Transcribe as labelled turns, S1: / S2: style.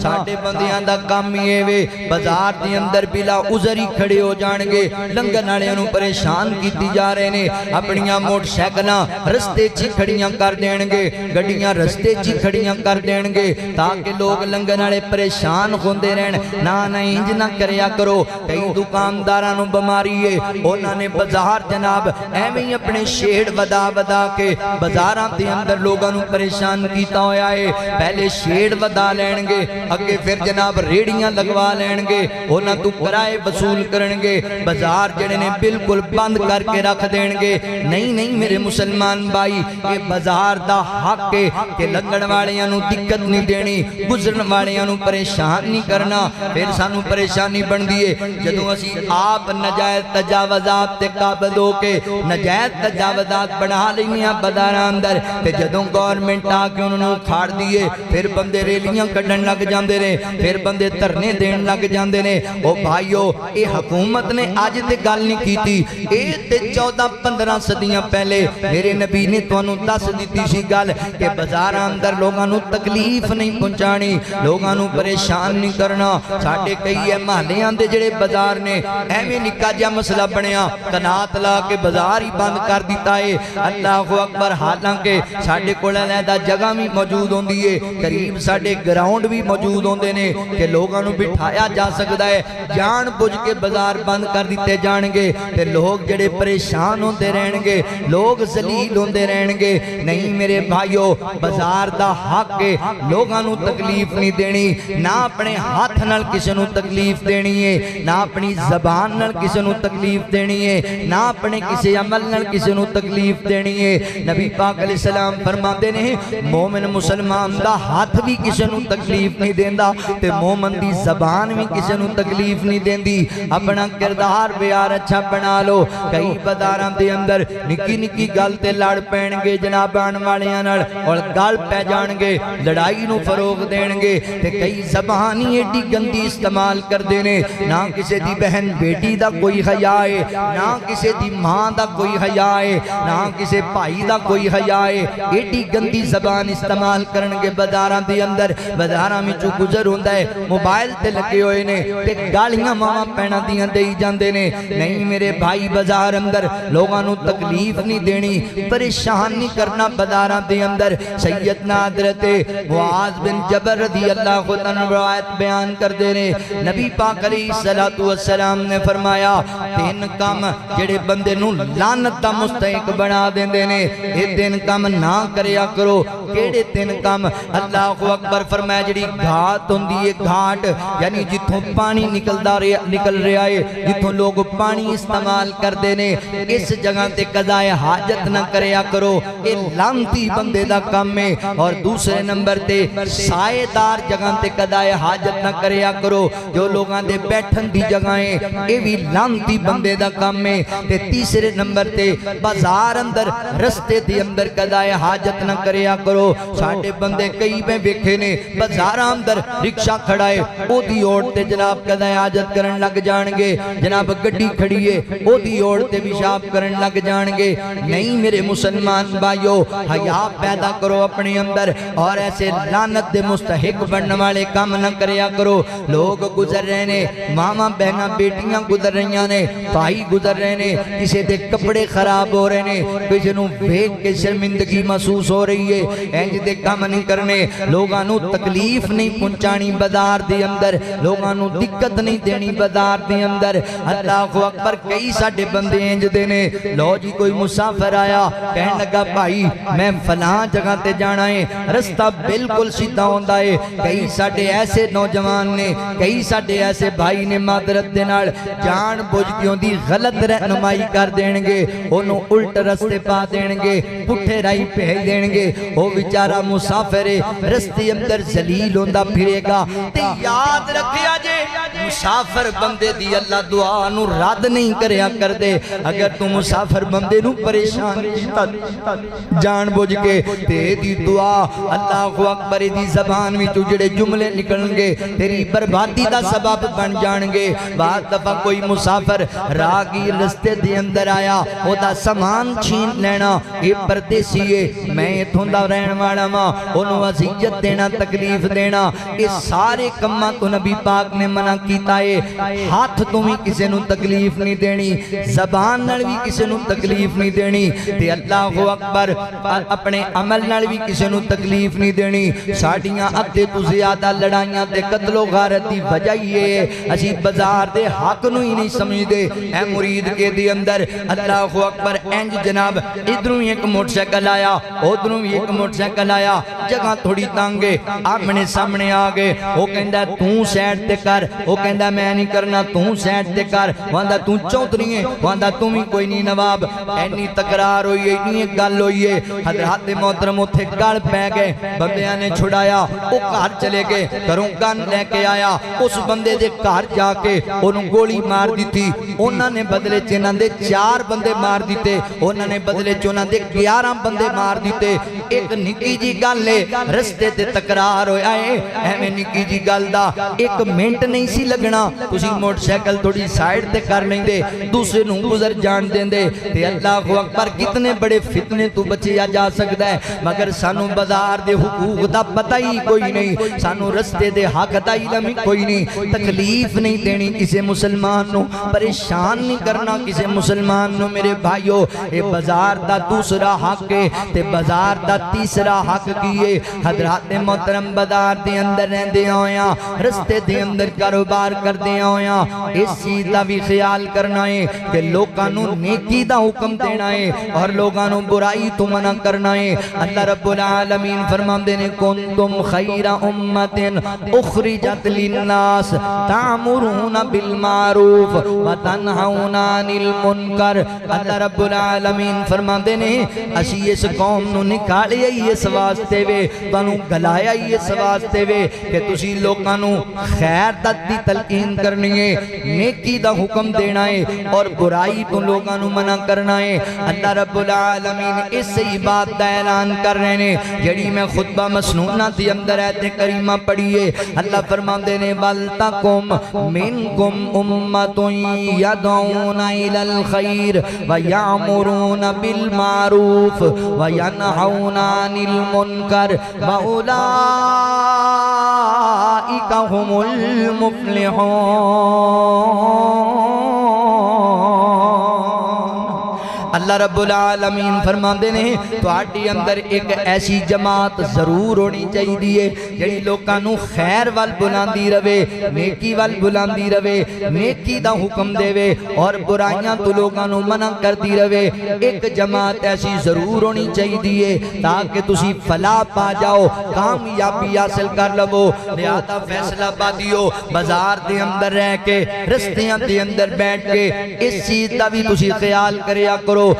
S1: ساڈے بندیاں دا کام ہی وے بازار دے اندر بلا عذر ہی کھڑے ہو جان گے لنگن والےاں نوں پریشان کیتی جا رہے نے اپنیاں موٹر سائیکلاں رستے چ کھڑیاں کر دین گے گڈیاں رستے چ کھڑیاں کر دین گے تاکہ لوگ لنگن والے پریشان ہوندے رہن نہ انج نہ کریا کرو کئی دکانداراں نوں بیماری ہے انہاں نے بازار جناب ایویں اپنے شیڑ ودا ودا کے بازاراں دے اندر لوگاں نوں پریشان کیتا ہویا ہے پہلے شیڑ ودا لین گے اگے پھر جناب ریڑیاں لگوا لین گے انہاں تو کرائے وصول کرن گے بازار جڑے نے بالکل بند کر کے رکھ دین گے نہیں میرے مسلمان بھائی یہ بازار دا حق ہے کہ لنگن والیاں نوں دقت نہیں دینی گزرن والیاں نوں پریشان نہیں کرنا پھر سانوں پریشانی بندی ہے جدوں اسی آپ نجائز تجاوزات تے قابل ہو کے نجائز تجاوزات بنا لیاں بازاراں اندر تے جدوں گورنمنٹ آ کے انہاں نوں کھاڑ دیے پھر بندے ریلیاں کڈن لگ جاندے نے پھر بندے دھرنے دین لگ جاندے نے او بھائیو اے حکومت نے اج تے گل نہیں کیتی اے تے 14-15 صدیاں پہلے میرے نبی نے تانوں دس دتی سی گل کہ بازاراں اندر لوگاں نوں تکلیف نہیں پہنچانی لوگاں نوں پریشان نہیں کرنا ساڈے کئی محلیاں دے جڑے بازار نے ایویں نکا جا مسئلہ بنیا کنات لا کے بازار ہی بند کر دیتا ہے اللہ اکبر حالانکہ ساڈے کول علیحدہ جگہ بھی موجود ہوندی ہے قریب ساڈے گراؤنڈ بھی موجود ہوندے نے کہ لوگاں نوں بٹھایا جا سکدا ہے جان بوجھ کے بازار بند کر دیتے جان گے تے لوگ جڑے پریشان ہوندے رہن گے لوگ ذلیل ہوندے رہن گے نہیں میرے بھائیو بازار دا حق ہے لوگاں نوں تکلیف نہیں دینی نہ اپنے ہاتھ نال کسے نوں تکلیف دینی ہے نہ اپنی زبان نال کسے نوں تکلیف دینی ہے نہ اپنے کسے عمل نال کسے نوں تکلیف دینی ہے نبی پاک علیہ السلام فرماندے نے مومن مسلمان دا ہاتھ بھی کسے نوں تکلیف نہیں دیندا تے مومن دی زبان بھی کسے نوں تکلیف نہیں دیندی اپنا کردار بیار اچھا بنا لو کئی بازاراں دے اندر نکی نکی گل تے لڑ پین گے جناب آن والیاں نال اور گل پہ جان گے لڑائی نوں فروغ دین گے تے کئی زبان ہی ایڈی گندی استعمال کردے نے نہ کسے دی بہن بیٹی دا کوئی حیا ہے نہ کسے دی ماں دا کوئی حیا ہے نہ کسے بھائی دا کوئی حیا ہے ایڈی گندی زبان استعمال کرن گے بازاراں دے اندر بازاراں وچوں گزر ہوندا ہے موبائل تے لگے ہوئے نے تے گالیاں ماواں پینا دیاں دئی جاندے نے نہیں میرے بھائی بازار اندر لوگاں نوں تکلیف نہیں دینی پریشان نہیں کرنا بازاراں دے اندر سیدنا حضرت معاذ بن جبل رضی اللہ عنہ روایت بیان کردے نے نبی پاک علیہ الصلوۃ والسلام نے فرمایا تین کام جڑے بندے نوں لعنت دا مستحق بنا دیندے نے اے تین کام نہ کریا کرو کیڑے تین کام اللہ اکبر فرمایا جڑی گھاٹ ہوندی ہے گھاٹ یعنی جتھوں پانی نکل رہا ہے جتھوں لوگ پانی استعمال کردے نے اس جگہ تے قضاء حاجت نہ کریا کرو اے لعنتی بندے دا کام ہے اور دوسرے نمبر تے سائے دار جگہ تے قضاء حاجت نہ کریا کرو جو لوگاں دے بیٹھن دی جگہیں اے بھی لعنتی بندے دا کام ہے تے تیسرے نمبر تے بازار اندر رستے دے اندر قضاء حاجت نہ کریا کرو ساڈے بندے کئی میں ویکھے نے بازاراں اندر رکشہ کھڑا ہے او دی اوڑ تے جناب قضاء حاجت کرن لگ جان گے جناب گڈی کھڑی ہے او دی اوڑ تے پیشاب کرن لگ جان گے نہیں میرے مسلمان بھائیو حیا پیدا کرو اپنے اندر اور ایسے لعنت دے مستحق بننے والے کام نہ کریا کرو لوگ گزر رہے نے ماما بہنا بیٹیاں گزر رہی نے بھائی گزر رہے نے کسی دے کپڑے خراب ہو رہے نے کسی نوں دیکھ کے شرمندگی محسوس ہو رہی ہے انج دے کام نہیں کرنے لوگاں نوں تکلیف نہیں پہنچانی بازار دے اندر لوگاں نوں دقت نہیں دینی بازار دے اندر اللہ اکبر کئی ساڈے بندے انج دے نے لو جی کوئی مسافر آیا کہن لگا بھائی میں فلاں جگہ تے جانا ہے رستہ بالکل سیدھا ہوندا ہے کئی ساڈے ایسے نوجوان نے کئی ساڈے ایسے بھائی نے معذرت دے نال جان بوجھ کے اون دی غلط رہنمائی کر دین گے اونوں الٹ رستے پا دین گے پٹھے راہ بھیج دین گے او بیچارہ مسافر رستے اندر ذلیل ہوندا پھرے گا تے یاد رکھیا جے مسافر بندے دی اللہ دعا نو رد نہیں کریا کر دے اگر تو مسافر بندے نو پریشان کیتا جان بوجھ کے تے دی دعا اللہ اکبر دی زبان وچ جڑے جملے نکلن گے تیری بربادی دا سبب بن جان گے بعد دفعہ کوئی مسافر راہگیر رستے دے اندر آیا او دا سامان چھین لینا اے پردیسی ہے میں ایتھوں دا رہن والا ماں انہوں اذیت دینا تکلیف دینا اس سارے کماں تو نبی پاک نے منع کیتا ہے ہاتھ تو بھی کسے نو تکلیف نہیں دینی زبان نال بھی کسے نو تکلیف نہیں دینی تے اللہ اکبر اپنے عمل نال بھی کسے نو تکلیف نہیں دینی ساڑیاں ادھے تو زیادہ لڑائیاں تے قتل و غارت دی وجہ یہ اسی بازار دے حق نو ہی نہیں سمجھ دے اے مرید کے دی اندر اللہ اکبر انج جناب ادھروں ایک موٹر سائیکل آیا ادھروں ایک موٹر سائیکل آیا جگہ تھوڑی تانگے آمنے سامنے آگے وہ کہندہ توں سیٹ تے کر وہ کہندہ میں نہیں کرنا توں سیٹ تے کر وہاندہ توں چوتری ہے وہاندہ تم ہی کوئی نہیں نواب اینی تقرار ہوئی ہے اینی ایک گل ہوئی ہے حضرات محترم اتھے گل پہ گئے بندیاں نے چھڑایا وہ گھر چلے گئے گھروں گن لے کے آیا اس بندے دے گھر جا کے انہوں گولی مار دی تھی انہوں نے بدلے چنہ دے 4 بندے مار دیتے انہوں نے بدلے چنہ دے 11 بندے مار دیتے ایک نکی جی گل لے رستے تے تقرار ہویا ہے ایمیں نکی جی گل دا 1 منٹ نہیں سی لگنا تسی موٹر سائیکل تھوڑی سائیڈ تے کر لیں دے دوسرے نوں گزر جان دیں دے تے اللہ اکبر کتنے بڑے فتنے تو بچیا جا سکتا ہے مگر سانو بازار دے حقوق دا پتہ ہی کوئی نہیں سانو رستے دے حق دا علم ہی کوئی نہیں تکلیف نہیں دینی کسے مسلمان نو پریشان نہیں کرنا کسے مسلمان نو میرے بھائیو اے بازار دا دوسرا حق ہے تے بازار دا تیسرا حق کیے حضرات محترم بازار دے اندر رہندے ہویاں رستے دے اندر کاروبار کردے ہویاں اس چیز دا بھی خیال کرنا ہے کہ لوگاں نو نیکی دا حکم دینا ہے اور لوگاں نو برائی تو منع کرنا ہے اللہ رب العالمین فرماندے نے کنتم خیر امت اخرجت للناس تعمرون بالمعروف وتنہون عن المنکر اللہ رب العالمین فرماندے نے اسی اس قوم نو نکالیا ہی اس واسطے وے تانوں گلایا ہی اس واسطے وے کہ تسی لوگاں نو خیر دی تلقین کرنی ہے نیکی دا حکم دینا ہے اور برائی تو لوگاں نو منع کرنا ہے اللہ رب العالمین اس سے ہی بات دا اعلان کر رہے ہیں جڑی میں خطبہ مسنونہ دی اندر آیت کریمہ پڑھیے اللہ فرماندے نے وَلْتَقُمْ مِنْكُمْ أُمَّةٌ يَدْعُونَ إِلَى الْخَيْرِ وَيَعْمُرُونَ بِالْمَعْرُوفِ وَيَنْهَوْنَ عَنِ الْمُنْكَرِ وَأُولَئِكَ هُمُ الْمُفْلِحُونَ اللہ رب العالمین فرماندے نے تو آٹی اندر ایک ایسی جماعت ضرور ہونی چاہیے دیئے جڑی لوکاں نو خیر وال بلاندی روے نیکی وال بلاندی روے نیکی دا حکم دے وے اور برائیاں تو لوکاں نو منع کر دی روے ایک جماعت ایسی ضرور ہونی چاہیے دیئے تاکہ تسی فلاح پا جاؤ کامیابی حاصل کر لو لہذا فیصلہ پا دیو بازار دے اندر رہ کے رستیاں دے اندر بیٹھ کے اس چیز دا بھی تسی خیال کریا کرو